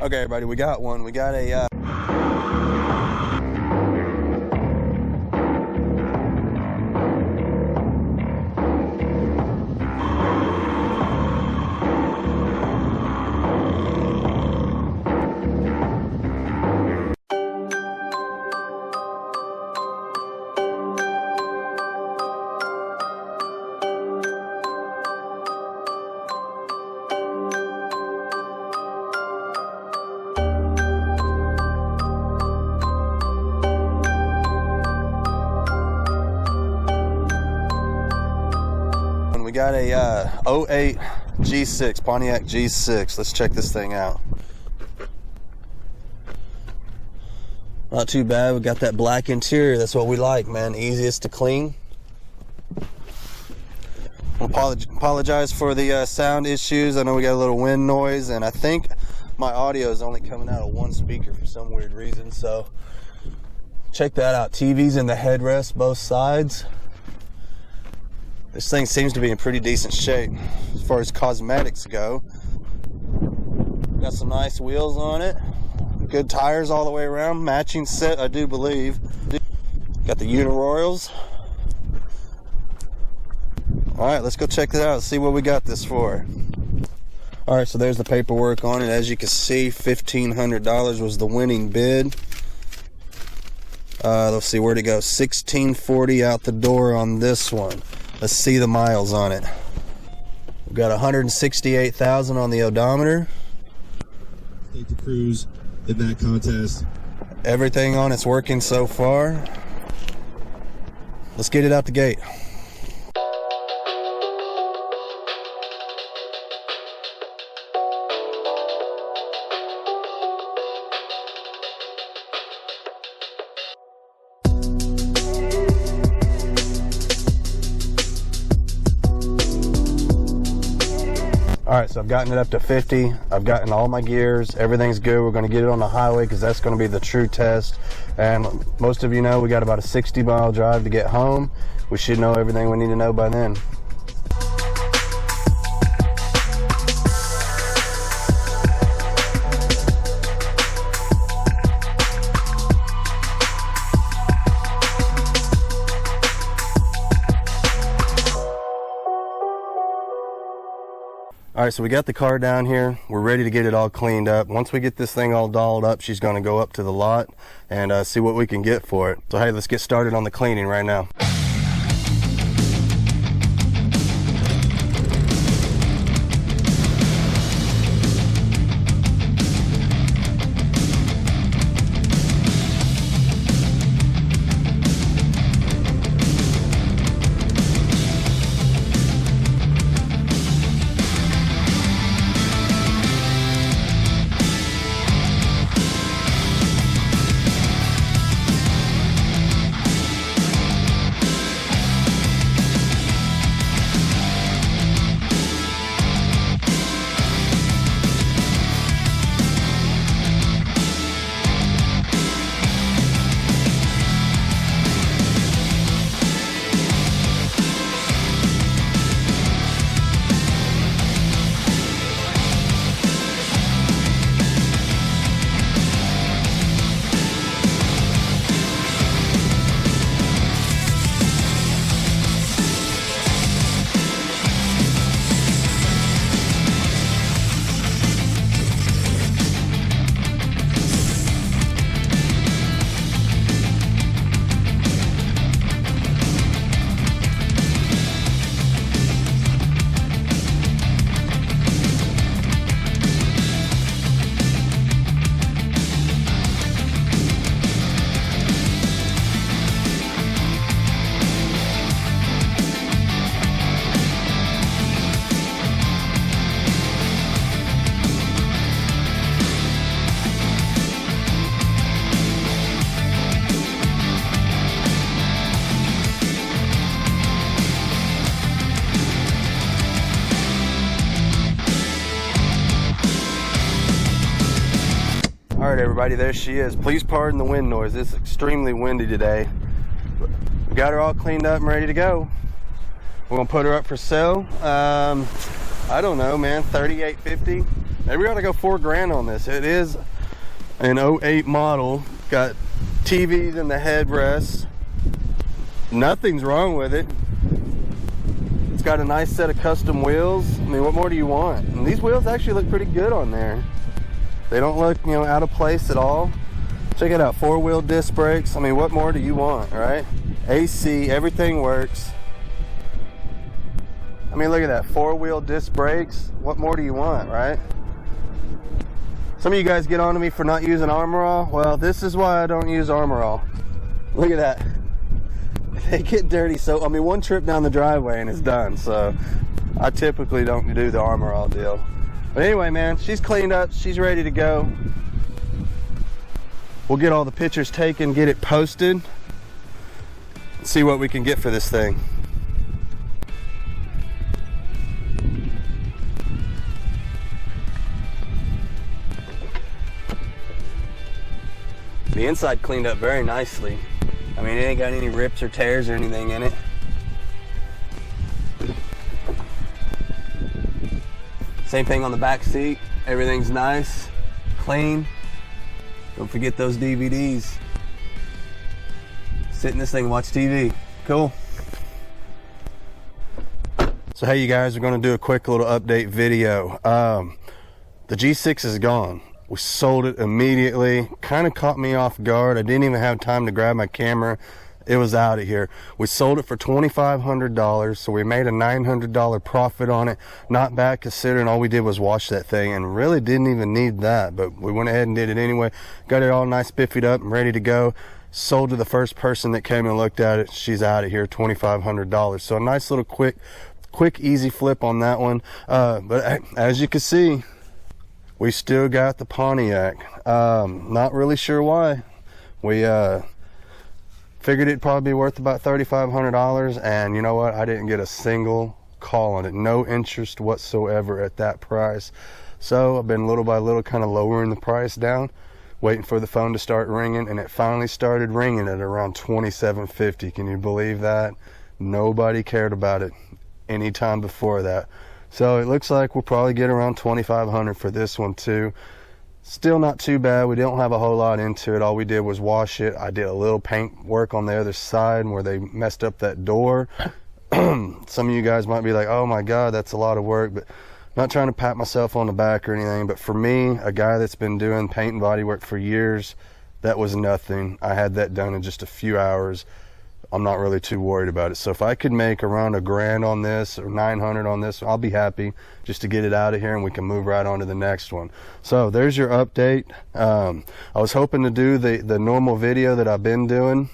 Okay, everybody, we got one. We got a we got a 08 G6, Pontiac G6. Let's check this thing out. Not too bad. We got that black interior. That's what we like, man. Easiest to clean. Apologize for the sound issues. I know we got a little wind noise, and I think my audio is only coming out of one speaker for some weird reason. So check that out. TV's in the headrest, both sides. This thing seems to be in pretty decent shape as far as cosmetics go. Got some nice wheels on it. Good tires all the way around. Matching set, I do believe. Got the Uniroyals. Alright, let's go check it out, see what we got this for. Alright, so there's the paperwork on it. As you can see, $1,500 was the winning bid. Let's see, where'd it go? $1,640 out the door on this one. Let's see the miles on it. We've got 168,000 on the odometer. State to cruise in that contest. Everything on it's working so far. Let's get it out the gate. Alright, so I've gotten it up to 50. I've gotten all my gears. Everything's good. We're going to get it on the highway because that's going to be the true test. And most of you know we got about a 60-mile drive to get home. We should know everything we need to know by then. Alright, so we got the car down here. We're ready to get it all cleaned up. Once we get this thing all dolled up, she's going to go up to the lot and see what we can get for it. So hey, let's get started on the cleaning right now. Alright everybody, there she is. Please pardon the wind noise. It's extremely windy today. We got her all cleaned up and ready to go. We're going to put her up for sale. I I don't know, man, $3,850. Maybe we ought to go $4,000 on this. It is an 08 model. Got TVs in the headrests. Nothing's wrong with it. It's got a nice set of custom wheels. I mean, what more do you want? And these wheels actually look pretty good on there. They don't look, you know, out of place at all. Check it out, 4-wheel disc brakes. I mean, what more do you want, right? AC, everything works. I mean, look at that, 4-wheel disc brakes. What more do you want, right? Some of you guys get on to me for not using Armor All. Well, this is why I don't use Armor All. Look at that. They get dirty, so I mean, one trip down the driveway and it's done. So I typically don't do the Armor All deal. But anyway, man, she's cleaned up, she's ready to go. We'll get all the pictures taken, get it posted, see what we can get for this thing. The inside cleaned up very nicely. I mean, it ain't got any rips or tears or anything in it. Same thing on the back seat. Everything's nice, clean. Don't forget those DVDs. Sit in this thing and watch TV. Cool. So hey, you guys, we're going to do a quick little update video. The G6 is gone. We sold it immediately. Kind of caught me off guard. I didn't even have time to grab my camera. It was out of here. We sold it for $2,500, so we made a $900 profit on it. Not bad considering all we did was wash that thing, and really didn't even need that, but we went ahead and did it anyway. Got it all nice biffied up and ready to go. Sold to the first person that came and looked at it. She's out of here, $2,500. So a nice little quick easy flip on that one. But as you can see, we still got the Pontiac. Not really sure why. We figured it'd probably be worth about $3,500, and you know what? I didn't get a single call on it. No interest whatsoever at that price. So I've been little by little kind of lowering the price down, waiting for the phone to start ringing, and it finally started ringing at around $2,750. Can you believe that? Nobody cared about it any time before that. So it looks like we'll probably get around $2,500 for this one too. Still not too bad. We don't have a whole lot into it. All we did was wash it. I did a little paint work on the other side where they messed up that door. Some of you guys might be like, oh my God, that's a lot of work. But I'm not trying to pat myself on the back or anything. But for me, a guy that's been doing paint and body work for years, that was nothing. I had that done in just a few hours. I'm not really too worried about it. So if I could make around $1,000 on this or $900 on this, I'll be happy just to get it out of here and we can move right on to the next one. So there's your update. I was hoping to do the normal video that I've been doing,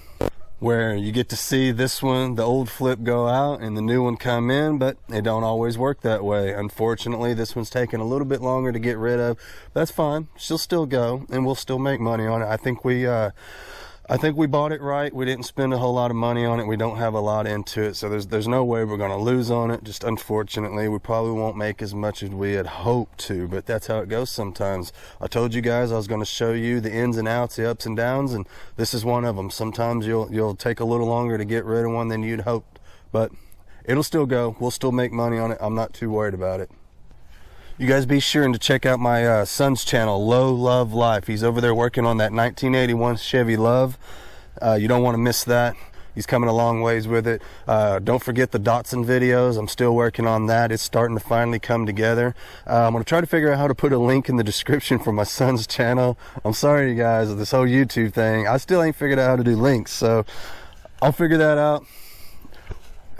where you get to see this one, the old flip, go out and the new one come in, but it don't always work that way. Unfortunately, this one's taking a little bit longer to get rid of. That's fine. She'll still go and we'll still make money on it. I think we bought it right. We didn't spend a whole lot of money on it. We don't have a lot into it, so there's no way we're going to lose on it. Just unfortunately, we probably won't make as much as we had hoped to, but that's how it goes sometimes. I told you guys I was going to show you the ins and outs, the ups and downs, and this is one of them. Sometimes you'll take a little longer to get rid of one than you'd hoped, but it'll still go. We'll still make money on it. I'm not too worried about it. You guys be sure to check out my son's channel, Low Love Life. He's over there working on that 1981 Chevy Love. You don't want to miss that. He's coming a long ways with it. Don't forget the Datsun videos. I'm still working on that. It's starting to finally come together. I'm going to try to figure out how to put a link in the description for my son's channel. I'm sorry, you guys, this whole YouTube thing. I still ain't figured out how to do links, so I'll figure that out.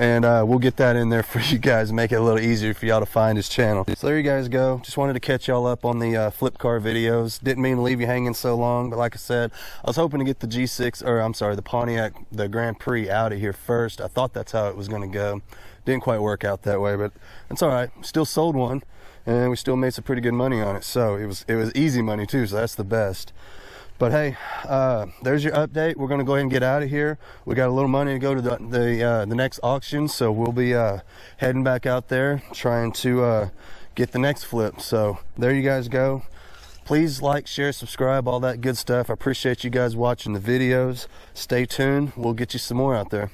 And we'll get that in there for you guys, make it a little easier for y'all to find his channel. So there you guys go. Just wanted to catch y'all up on the flip car videos. Didn't mean to leave you hanging so long, but like I said, I was hoping to get the G6, or I'm sorry, the Pontiac, the Grand Prix out of here first. I thought that's how it was going to go. Didn't quite work out that way, but it's all right. Still sold one, and we still made some pretty good money on it. So it was easy money too, so that's the best. But hey, there's your update. We're going to go ahead and get out of here. We got a little money to go to the next auction, so we'll be heading back out there trying to get the next flip. So there you guys go. Please like, share, subscribe, all that good stuff. I appreciate you guys watching the videos. Stay tuned. We'll get you some more out there.